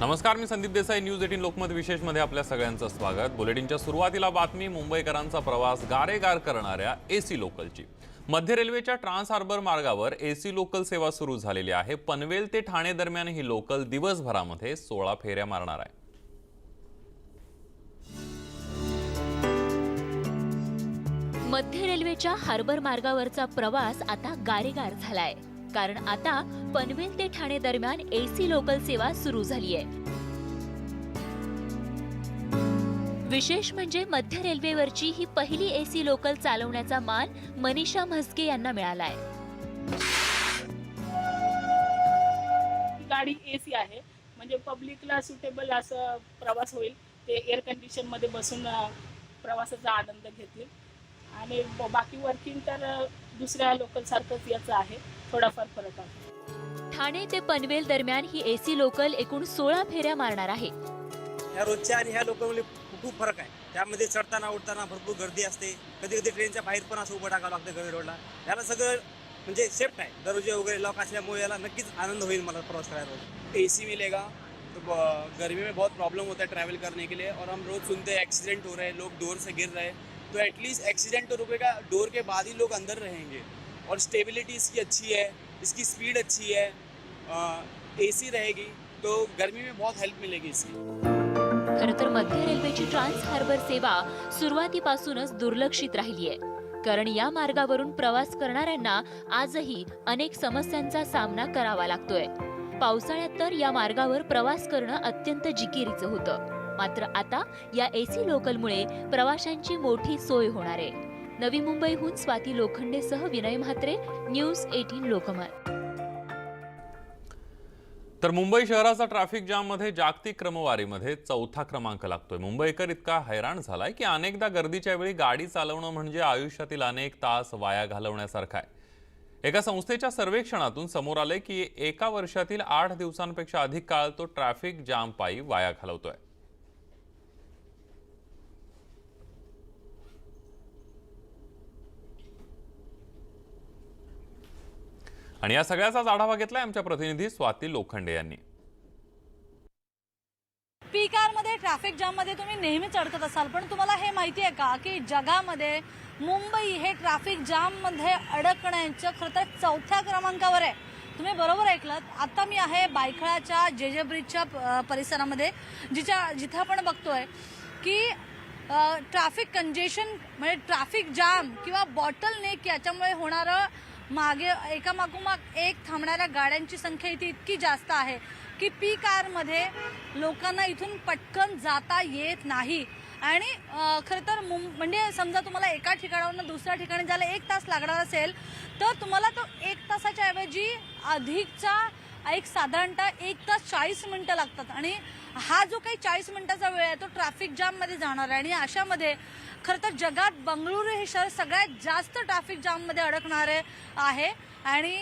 नमस्कार, मी संदीप देसाई. न्यूज 18 लोकमत विशेषमध्ये आपल्या सगळ्यांचं स्वागत. बुलेटिनच्या सुरुवातीला बातमी मुंबईकरांचा प्रवास गारेगार करणाऱ्या एसी लोकलची. मध्य रेल्वेच्या ट्रान्स हार्बर मार्गावर एसी लोकल सेवा सुरू झालेली आहे. पनवेल ते ठाणे दरम्यान ही लोकल दिवसभरामध्ये 16 फेऱ्या मारणार आहे. मध्य रेल्वेच्या हार्बर मार्गावरचा प्रवास आता गारेगार झालाय, कारण आता पनवेल ते ठाणे दरम्यान एसी लोकल सेवा सुरू झाली आहे. विशेष म्हणजे मध्य रेल्वेवरची ही पहिली एसी लोकल चालवण्याचा मान मनीषा म्हस्के यांना मिळालाय. गाडी एसी आहे, म्हणजे पब्लिकला सुटेबल असं प्रवास होईल. ते एअर कंडिशन मध्ये बसून प्रवासाचा आनंद घेतील. आणि बाकी वर्किंग तर दुसऱ्या लोकल सारखंच याचं आहे, थोडाफार फरक आहे. ठाणे ते पनवेल दरम्यान ही एसी लोकल एकूण 16 फेऱ्या मारणार आहे. या रोजच्या आणि ह्या लोकलमध्ये खूप फरक आहे. त्यामध्ये चढताना उडताना भरपूर गर्दी असते. कधी कधी ट्रेनच्या बाहेर पण असं उभं टाकावं लागतं गर्दी रोडला. याला सगळं म्हणजे सेफ्ट आहे. दरवाजे वगैरे लॉक असल्यामुळे याला नक्कीच आनंद होईल मला प्रवास करायला. एसी मिलेगा तो गर्मी में बहुत प्रॉब्लम होता है ट्रैवल करने के लिए, और हम रोज सुनते हैं एक्सीडेंट हो रहे हैं, लोग डोर से गिर रहे हैं. तो एटलीस्ट एक्सीडेंट तो रुकेगा, डोर के बाद ही लोग अंदर रहेंगे. और स्टेबिलिटी इसकी अच्छी है, इसकी स्पीड अच्छी है, एसी रहेगी तो गर्मी में बहुत हेल्प मिलेगी इसकी. खरं तर मध्य रेल्वेची ट्रान्स हार्बर सेवा सुरुवातीपासूनच दुर्लक्षित राहिली आहे, कारण या मार्गावरून प्रवास करणाऱ्यांना आजही अनेक समस्यांचा सामना करावा लागतोय. पावसाळ्यात तर या मार्गावर प्रवास करणं अत्यंत जिकिरीचं होतं. मात्र आता या एसी लोकलमुळे प्रवाशांची मोठी सोय होणार आहे. नवी मुंबईहून स्वाती लोखंडेसह विनय म्हात्रे, न्यूज 18 लोकमत. तर मुंबई शहराचा ट्रॅफिक जाममध्ये जागतिक क्रमवारीमध्ये 4था क्रमांक लागतोय. मुंबईकर इतका हैराण झालाय की अनेकदा गर्दीच्या वेळी गाडी चालवणं म्हणजे आयुष्यातील अनेक तास वाया घालवण्यासारखं आहे. एका संस्थेच्या सर्वेक्षणातून समोर आलंय की एका वर्षातील 8 दिवसांपेक्षा अधिक काळ तो ट्रॅफिक जाम पायी वाया घालवतोय. आणि या सगळ्याचाच आढावा घेतलाय आमच्या प्रतिनिधी स्वाती लोखंडे यांनी. पीक मध्ये ट्रॅफिक जाम मध्ये तुम्ही नेहमीच अडकत असाल, पण तुम्हाला हे माहिती आहे का की जगामध्ये मुंबई हे ट्रॅफिक जाम मध्ये अडकण्याचं खरं तर 4थ्या क्रमांकावर आहे. तुम्ही बरोबर ऐकलं. आता मी आहे बायखळाच्या जे ब्रिजच्या परिसरामध्ये, जिथे आपण बघतोय की ट्रॅफिक कंजेशन म्हणजे ट्रॅफिक जाम किंवा बॉटल नेक याच्यामुळे होणारं मागे एकामागोमाग एक थांबणाऱ्या गाड्यांची संख्या इथे इतकी जास्त आहे की पीक मध्ये लोकांना इथून पटकन जाता येत नाही. आणि खरं तर म्हणजे समजा तुम्हाला एका ठिकाणावरून दुसऱ्या ठिकाणी जायला 1 तास लागणार असेल, तर तुम्हाला तो 1 तासाच्या ऐवजी अधिकचा एक साधारणतः 1 तास 40 मिनिटं लागतात. आणि हा जो काही 40 मिनिटाचा वेळ आहे तो ट्रॅफिक जाम मध्ये जाणार आहे. आणि अशामध्ये खरं तर जगात बंगळुरू हे शहर सगळ्यात जास्त ट्रॅफिक जाम मध्ये अडकणारे आहे. आणि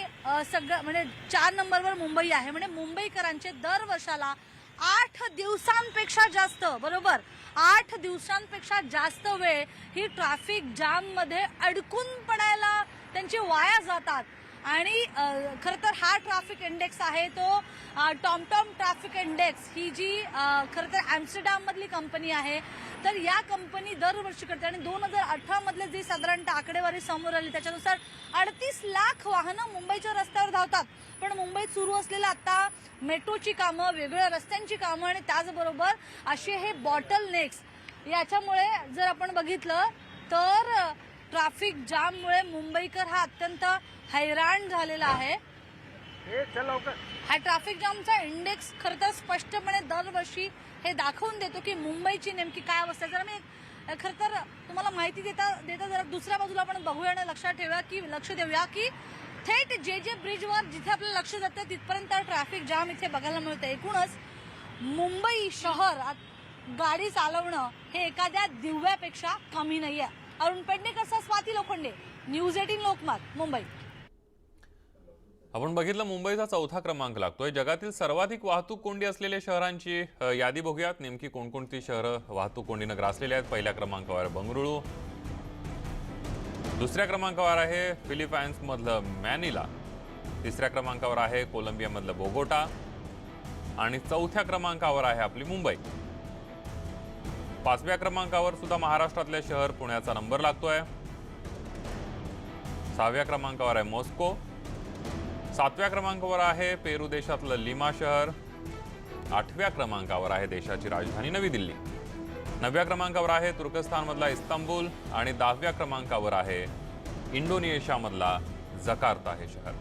सगळं म्हणजे 4 नंबरवर मुंबई आहे. म्हणजे मुंबईकरांचे दर वर्षाला 8 दिवसांपेक्षा जास्त, बरोबर 8 दिवसांपेक्षा जास्त वेळ ही ट्रॅफिक जाम मध्ये अडकून पडायला त्यांची वाया जातात. आणि खरं तर हा ट्रॅफिक इंडेक्स आहे तो टॉमटॉम ट्रॅफिक इंडेक्स, ही जी खरं तर ॲम्स्टरडॅम मधली कंपनी आहे. तर या कंपनी दरवर्षी करते. आणि 2018 मधले जे साधारणतः आकडेवारी समोर आली त्याच्यानुसार 38 लाख वाहनं मुंबईच्या रस्त्यावर धावतात. पण मुंबईत सुरू असलेलं आता मेट्रोची कामं, वेगवेगळ्या रस्त्यांची कामं आणि त्याचबरोबर असे हे बॉटल नेक्स याच्यामुळे जर आपण बघितलं तर ट्रॅफिक जाममुळे मुंबईकर हा अत्यंत हैराण झालेला आहे. हा ट्रॅफिक जामचा इंडेक्स खरं तर स्पष्टपणे दरवर्षी हे दाखवून देतो की मुंबईची नेमकी काय अवस्था आहे. जर मी खरं तर तुम्हाला माहिती देता जरा दुसऱ्या बाजूला आपण बघूया आणि लक्ष देऊया की थेट जे ब्रिजवर जिथे आपलं लक्ष जातं तिथपर्यंत ट्रॅफिक जाम इथे बघायला मिळतं. एकूणच मुंबई शहर गाडी चालवणं हे एखाद्या दिव्यापेक्षा कमी नाहीये. अरुण पेडणेकरचा स्वाती लोखंडे, न्यूज 18 लोकमत, मुंबई. आपण बघितलं मुंबईचा 4था क्रमांक लागतोय. जगातील सर्वाधिक वाहतूक कोंडी असलेल्या शहरांची यादी बघूयात. नेमकी कोणकोणती शहरं वाहतूक कोंडीनं ग्रासलेली आहेत. पहिल्या क्रमांकावर बंगळुरू, दुसऱ्या क्रमांकावर आहे फिलिपाईन्स मधलं मॅनिला, तिसऱ्या क्रमांकावर आहे कोलंबिया मधलं बोगोटा आणि 4थ्या क्रमांकावर आहे आपली मुंबई. 5व्या क्रमांकावर सुद्धा महाराष्ट्रातले शहर पुण्याचा नंबर लागतोय. 6व्या क्रमांकावर आहे मॉस्को. 7व्या क्रमांकावर आहे पेरू देशातलं लिमा शहर. 8व्या क्रमांकावर आहे देशाची राजधानी नवी दिल्ली. 9व्या क्रमांकावर आहे तुर्कस्तानमधला इस्तांबूल आणि 10व्या क्रमांकावर आहे इंडोनेशियामधला जकार्ता हे शहर.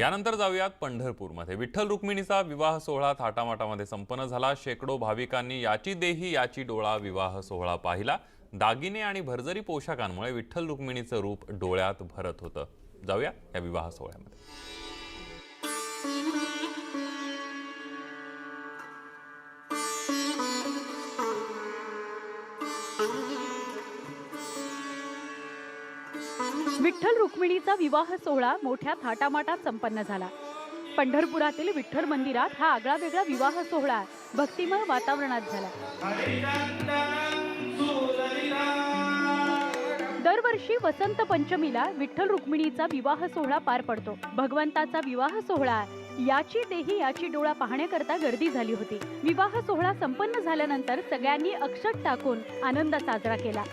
यानंतर जाऊयात पंढरपूरमध्ये. विठ्ठल रुक्मिणीचा विवाह सोहळा थाटामाटामध्ये संपन्न झाला. शेकडो भाविकांनी याची देही याची डोळा विवाह सोहळा पाहिला. दागिने आणि भरजरी पोशाखांमुळे विठ्ठल रुक्मिणीचं रूप डोळ्यात भरत होतं. जाऊया या विवाह सोहळ्यामध्ये. विठ्ठल रुक्मिणीचा विवाह सोहळा मोठ्या थाटामाटात संपन्न झाला. पंढरपुरातील विठ्ठल मंदिरात हा आगळा वेगळा विवाह सोहळा भक्तिमय वातावरणात झाला. दरवर्षी वसंत पंचमीला विठ्ठल रुक्मिणीचा विवाह सोहळा पार पडतो. भगवंताचा विवाह सोहळा याची देही याची डोळा पाहण्याकरता गर्दी झाली होती. विवाह सोहळा संपन्न झाल्यानंतर सगळ्यांनी अक्षत टाकून आनंद साजरा केला.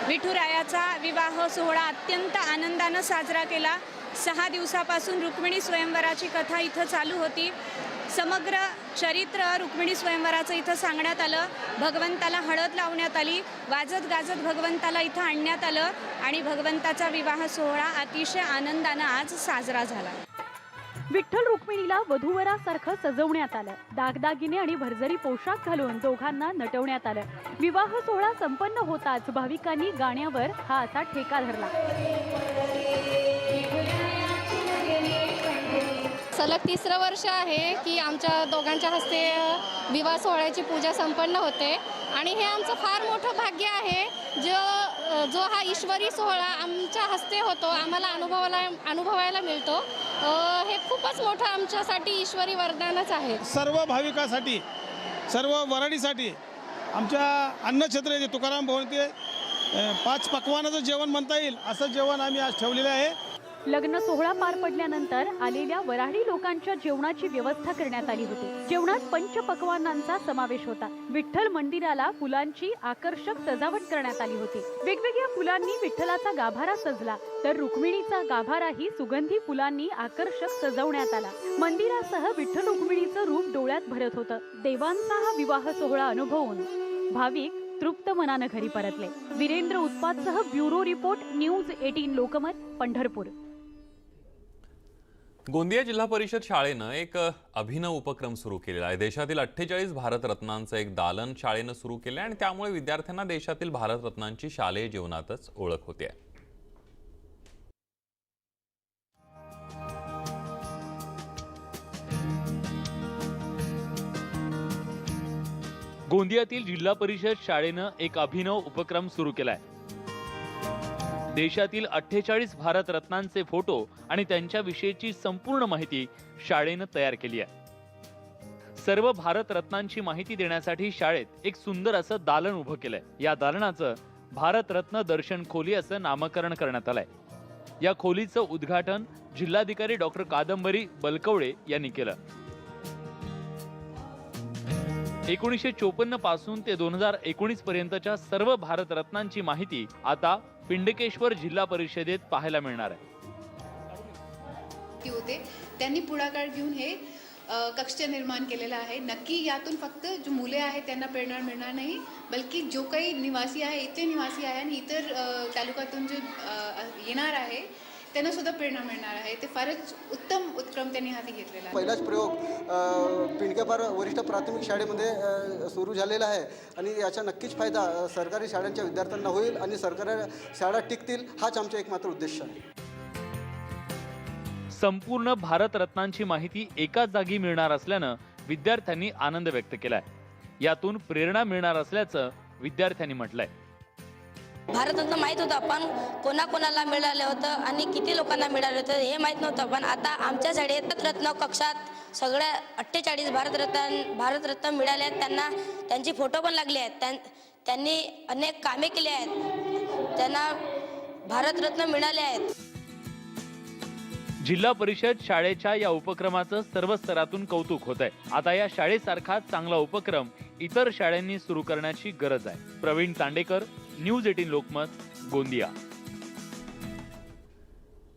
विठुरायाचा विवाह सोहळा अत्यंत आनंदानं साजरा केला. 6 दिवसापासून रुक्मिणी स्वयंवराची कथा इथं चालू होती. समग्र चरित्र रुक्मिणी स्वयंवराचं इथं सांगण्यात आलं. भगवंताला हळद लावण्यात आली. वाजत गाजत भगवंताला इथं आणण्यात आलं आणि भगवंताचा विवाह सोहळा अतिशय आनंदानं आज साजरा झाला. विठ्ठल रुक्मिणीला वधूवरासारखं सजवण्यात आलं. दागदागिने आणि भरजरी पोशाख घालून दोघांना नटवण्यात आलं. विवाह सोहळा संपन्न होताच भाविकांनी गाण्यावर हा असा ठेका धरला. सलग 3रं वर्ष आहे की आमच्या दोघांच्या हस्ते विवाह सोहळ्याची पूजा संपन्न होते आणि हे आमचं फार मोठं भाग्य आहे. जो हा ईश्वरी सोहळा आमच्या हस्ते होतो, आम्हाला अनुभवायला मिळतो. हे खूपच मोठं आमच्यासाठी ईश्वरी वरदानच आहे. सर्व भाविकासाठी, सर्व वराडीसाठी आमच्या अन्नछत्र येते तुकाराम भवन ते 5 पक्वानाचं जेवण म्हणता येईल असं जेवण आम्ही आज ठेवलेलं आहे. लग्न सोहळा पार पडल्यानंतर आलेल्या वऱ्हाडी लोकांच्या जेवणाची व्यवस्था करण्यात आली होती. जेवणात पंचपक्वान्नांचा समावेश होता. विठ्ठल मंदिराला फुलांची आकर्षक सजावट करण्यात आली होती. वेगवेगळ्या फुलांनी विठ्ठलाचा गाभारा सजला तर रुक्मिणीचा गाभाराही सुगंधी फुलांनी आकर्षक सजवण्यात आला. मंदिरासह विठ्ठल रुक्मिणीचं रूप डोळ्यात भरत होतं. देवांचा हा विवाह सोहळा अनुभवून भाविक तृप्त मनानं घरी परतले. वीरेंद्र उत्पातसह bureau report, news 18 Lokmat, Pandharpur. Gondia जिल्हा परिषद शाळेनं एक अभिनव उपक्रम सुरू केलेला आहे. देशातील 48 भारतरत्नांचं एक दालन शाळेनं सुरू केलं आणि त्यामुळे विद्यार्थ्यांना देशातील भारतरत्नांची शालेय जीवनातच ओळख होते. गोंदियातील जिल्हा परिषद शाळेनं एक अभिनव उपक्रम सुरू केलाय. देशातील 48 भारतरत्नांचे फोटो आणि त्यांच्याविषयीची संपूर्ण माहिती शाळेनं तयार केली आहे. सर्व भारतरत्नांची माहिती देण्यासाठी शाळेत एक सुंदर असं दालन उभं केलंय. या दालनाचं भारतरत्न दर्शन खोली असं नामकरण करण्यात आलंय. या खोलीचं उद्घाटन जिल्हाधिकारी डॉक्टर कादंबरी बलकवडे यांनी केलं. 1954 पासून ते 2019 पर्यंतच्या सर्व भारतरत्नांची माहिती आता पिंडकेश्वर जिल्हा परिषदेत पाहायला मिळणार आहे. होते त्यांनी पुढाकार घेऊन हे कक्ष निर्माण केलेला आहे. नक्की यातून फक्त जो मुले आहेत त्यांना प्रेरणा मिळणार नाही, बल्कि जो काही निवासी आहे, इथले निवासी आहे आणि इतर तालुक्यातून जे येणार आहे त्यांना सुद्धा प्रेरणा मिळणार आहे. ते फारच उत्तम उपक्रम त्यांनी हाती घेतलेला आहे. पहिलाच प्रयोग पिंडकेपार वरिष्ठ प्राथमिक शाळेमध्ये सुरू झालेला आहे आणि याचा नक्कीच फायदा सरकारी शाळांच्या विद्यार्थ्यांना होईल आणि सरकारी शाळा टिकतील, हाच आमचा एकमात्र उद्देश आहे. संपूर्ण भारतरत्नांची माहिती एकाच जागी मिळणार असल्यानं विद्यार्थ्यांनी आनंद व्यक्त केलाय. यातून प्रेरणा मिळणार असल्याचं विद्यार्थ्यांनी म्हटलंय. भारतरत्न माहीत होतं पण कोणाकोणाला मिळालं होतं आणि किती लोकांना मिळालं होतं हे माहीत नव्हतं. पण आता आमच्या शाळेत रत्न कक्षात सगळ्या 48 भारतरत्न मिळाले आहेत. त्यांना त्यांची फोटो पण लागले आहेत. त्यांनी अनेक कामे केली आहेत. त्यांना भारतरत्न मिळाले आहेत. जिल्हा परिषद शाळेच्या या उपक्रमाचं सर्व स्तरातून कौतुक होत आहे। आता या शाळेसारखा चांगला उपक्रम इतर शाळांनी सुरू करण्याची गरज आहे। प्रवीण तांडेकर, न्यूज 18 लोकमत, गोंदिया।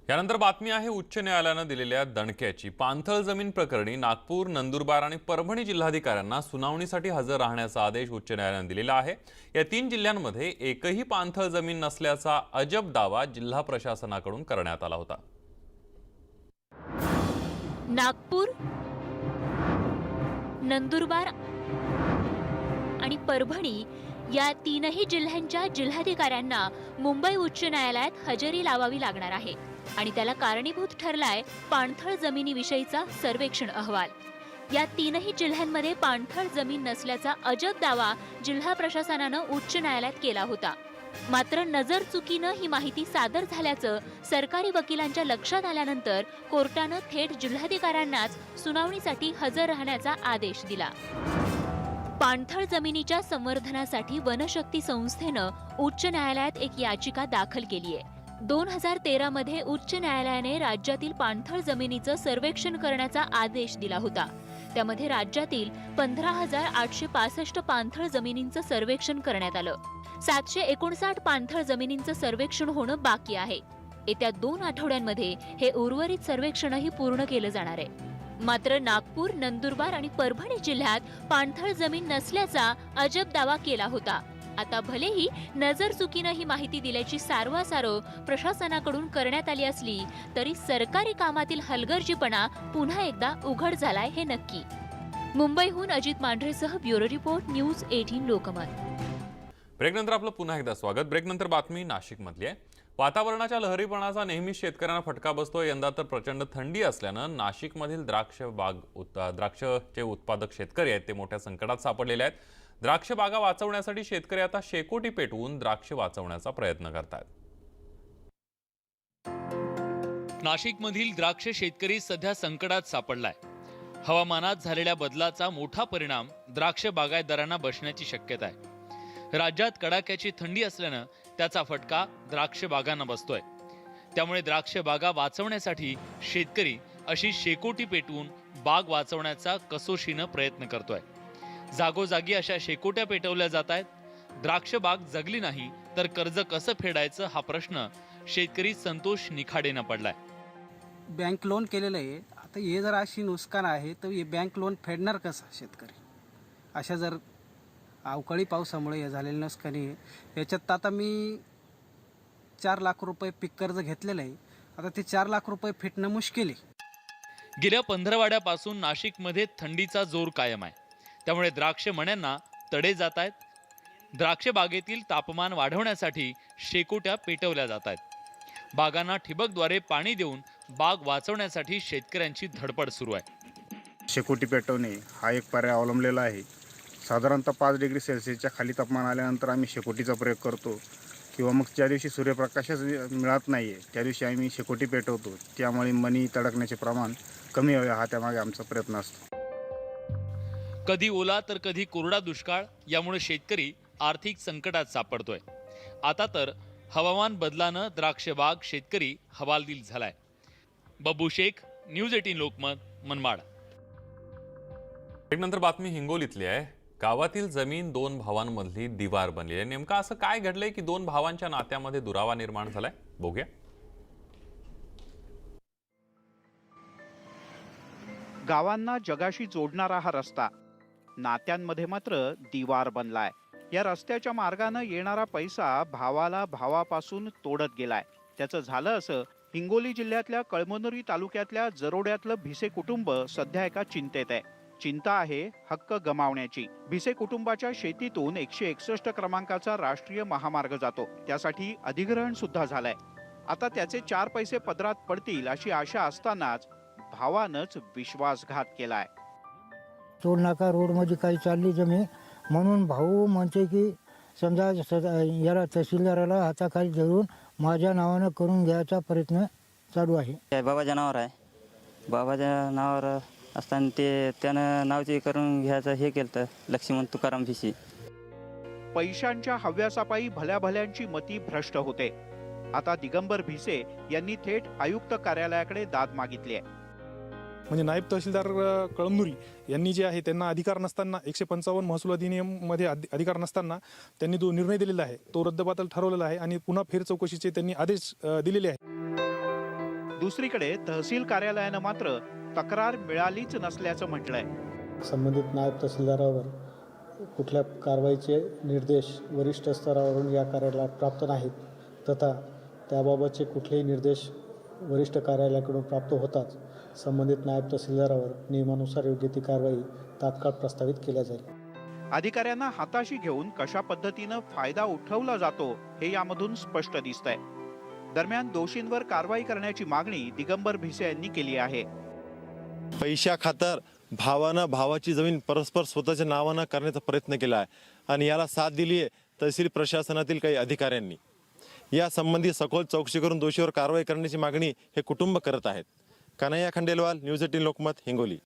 यानंतर बातमी आहे उच्च न्यायालयानं दिलेल्या दणक्याची। पाणथळ जमीन प्रकरणी नागपूर, नंदुरबार आणि परभणी जिल्हाधिकाऱ्यांना सुनावणीसाठी हजर राहण्याचा आदेश उच्च न्यायालयानं दिलेला आहे। या 3 जिल्ह्यांमध्ये एकही पाणथळ जमीन नसल्याचा अजब दावा जिल्हा प्रशासनाकडून करण्यात आला होता। नागपूर, नंदुरबार आणि परभणी या 3ही जिल्ह्यांच्या जिल्हाधिकाऱ्यांना मुंबई उच्च न्यायालयात हजेरी लावावी लागणार आहे आणि त्याला कारणीभूत ठरलाय पाणथळ जमिनीविषयीचा सर्वेक्षण अहवाल। या 3ही जिल्ह्यांमध्ये पाणथळ जमीन नसल्याचा अजब दावा जिल्हा प्रशासनानं उच्च न्यायालयात केला होता। मात्र नजर चुकीनं ही माहिती सादर झाल्याचं सरकारी वकिलांच्या लक्षात आल्यानंतर कोर्टानं थेट जिल्हाधिकाऱ्यांनाच सुनावणीसाठी हजर राहण्याचा आदेश दिला। पाणथळ जमिनीच्या संवर्धनासाठी वनशक्ती संस्थेनं उच्च न्यायालयात एक याचिका दाखल केली आहे। 2013 मध्ये उच्च न्यायालयाने राज्यातील पाणथळ जमिनीचं सर्वेक्षण करण्याचा आदेश दिला होता। त्यामध्ये राज्यातील 15,865 पाणथळ जमिनींचं सर्वेक्षण करण्यात आलं। 759 पाणथळ जमिनींचं सर्वेक्षण होणं बाकी आहे। येत्या 2 आठवड्यांमध्ये हे उर्वरित सर्वेक्षणही पूर्ण केलं जाणार आहे। मात्र नागपूर, नंदुरबार आणि परभणी जिल्ह्यात पाणथळ जमीन नसल्याचा अजब दावा केला होता। आता भलेही नजर चुकीनं ही माहिती दिल्याची सारवासारव प्रशासनाकडून करण्यात आली असली तरी सरकारी कामातील हलगर्जीपणा पुन्हा एकदा उघड झालाय हे नक्की। मुंबईहून अजित मांढरेसह ब्युरो रिपोर्ट, न्यूज 18 लोकमत। ब्रेकनंतर आपलं पुन्हा एकदा स्वागत। ब्रेकनंतर बातमी नाशिकमधली आहे। वातावरणाच्या लहरीपणाचा नेहमी शेतकऱ्यांना फटका बसतो। यंदा तर प्रचंड थंडी असल्यानं नाशिकमधील द्राक्षचे उत्पादक शेतकरी आहेत ते मोठ्या संकटात सापडलेले आहेत। द्राक्ष बागा वाचवण्यासाठी शेतकरी आता शेकोटी पेटवून द्राक्ष वाचवण्याचा प्रयत्न करतात। नाशिकमधील द्राक्ष शेतकरी सध्या संकटात सापडलाय। हवामानात झालेल्या बदलाचा मोठा परिणाम द्राक्ष बागायतदारांना बसण्याची शक्यता आहे। राज्यात कडाक्याची थंडी असल्यानं त्याचा फटका द्राक्ष बागांना बसतोय। त्यामुळे द्राक्ष बागा वाचवण्यासाठी शेतकरी अशी शेकोटी पेटवून बाग वाचवण्याचा कसोशीनं प्रयत्न करतोय। जागोजागी अशा शेकोट्या पेटवल्या जात आहेत। द्राक्ष बाग जगली नाही तर कर्ज कसं फेडायचं हा प्रश्न शेतकरी संतोष निखाडेनं पडलाय। बँक लोन केलेलं आहे, आता हे जर अशी नुकसान आहे तर हे बँक लोन फेडणार कसं शेतकरी? अशा जर अवकाळी पावसामुळे हे झालेलं नुकसानी याच्यात आता मी 4 लाख रुपये पीक कर्ज घेतलेलं आहे। आता ते 4 लाख रुपये फेडणं मुश्किल आहे। गेल्या 15 वाड्यापासून नाशिकमध्ये थंडीचा जोर कायम आहे। त्यामुळे द्राक्ष मण्यांना तडे जात आहेत। द्राक्ष बागेतील तापमान वाढवण्यासाठी शेकोट्या पेटवल्या जात आहेत। बागांना ठिबकद्वारे पाणी देऊन बाग वाचवण्यासाठी शेतकऱ्यांची धडपड सुरू आहे। शेकोटी पेटवणे हा एक पर्याय अवलंबलेला आहे। साधारणतः 5 डिग्री सेल्सिअसच्या खाली तापमान आल्यानंतर आम्ही शेकोटीचा प्रयोग करतो किंवा मग ज्या दिवशी सूर्यप्रकाशच मिळत नाही आहे त्या दिवशी आम्ही शेकोटी पेटवतो। त्यामुळे मणी तडकण्याचे प्रमाण कमी व्हावे हा त्यामागे आमचा प्रयत्न असतो। कधी ओला तर कधी कोरडा दुष्काळ यामुळे शेतकरी आर्थिक संकटात सापडतोय। आता तर हवामान बदलानं द्राक्ष बाग शेतकरी हवालदिल झालाय। बब्बू शेख, न्यूज 18 लोकमत, मनमाड। नंतर बातमी हिंगोलीतली आहे। गावातील जमीन 2 भावांमधली दिवार बनली आहे। नेमका असं काय घडलंय की 2 भावांच्या नात्यामध्ये दुरावा निर्माण झालाय? बघूया। गावांना जगाशी जोडणारा हा रस्ता नात्यांमध्ये मात्र दिवार बनलाय। या रस्त्याच्या मार्गाने येणारा पैसा भावाला भावापासून तोडत गेलाय। त्याचं झालं असं हिंगोली जिल्ह्यातल्या कळमनुरी तालुक्यातल्या जरोड्यातलं भिसे कुटुंब सध्या एका चिंतेत आहे। चिंता आहे हक्क गमावण्याची। भिसे कुटुंबाच्या शेतीतून 161 क्रमांकाचा राष्ट्रीय महामार्ग जातो, त्यासाठी अधिग्रहण सुद्धा झालंय। आता त्याचे 4 पैसे पदरात पडतील अशी आशा असतानाच भावानंच विश्वासघात केलाय। टोलनाका रोडमध्ये काही चालली जमीन म्हणून भाऊ म्हणते की समजा याला तहसीलदाराला हाताखाली धरून माझ्या नावानं करून घ्यायचा प्रयत्न चालू आहे। बाबाच्या नावावर आहे, बाबाच्या नावावर असताना त्यानं नावचे करून घ्यायचं हे केलं लक्ष्मण तुकाराम भिसे। पैशांच्या हव्यासापायी भल्या भल्यांची मती भ्रष्ट होते। आता दिगंबर भिसे यांनी थेट आयुक्त कार्यालयाकडे दाद मागितली आहे. म्हणजे नायब तहसीलदार कळमनुरी यांनी जे आहे त्यांना अधिकार नसताना 155 महसूल अधिनियममध्ये अधिकार नसताना त्यांनी जो निर्णय दिलेला आहे तो रद्दबातल ठरवलेला आहे आणि पुन्हा फेर चौकशीचे त्यांनी आदेश दिलेले आहेत. दुसरीकडे तहसील कार्यालयानं मात्र तक्रार मिळालीच नसल्याचं म्हटलंय. संबंधित नायब तहसीलदारावर कुठल्या कारवाईचे निर्देश वरिष्ठ स्तरावरून या कार्यालयात प्राप्त नाहीत, तथा त्याबाबतचे कुठलेही निर्देश वरिष्ठ कार्यालयाकडून प्राप्त होताच संबंधित नायब तहसीलदारावर नियमानुसार योग्य ती कारवाई तात्काळ प्रस्तावित केल्या जाईल. अधिकाऱ्यांना हाताशी घेऊन कशा पद्धतीनं फायदा उठवला जातो हे यामधून स्पष्ट दिसतंय. दरम्यान दोषींवर कारवाई करण्याची मागणी दिगंबर भिसे यांनी केली आहे. पैशा खातर भावानं भावाची जमीन परस्पर स्वतःच्या नावानं करण्याचा प्रयत्न केला आहे आणि याला साथ दिली आहे तहसील प्रशासनातील काही अधिकाऱ्यांनी. या संबंधी सखोल चौकशी करून दोषीवर कारवाई करण्याची मागणी हे कुटुंब करत आहेत. कन्हैया खंडेलवाल, न्यूज 18 लोकमत, हिंगोली.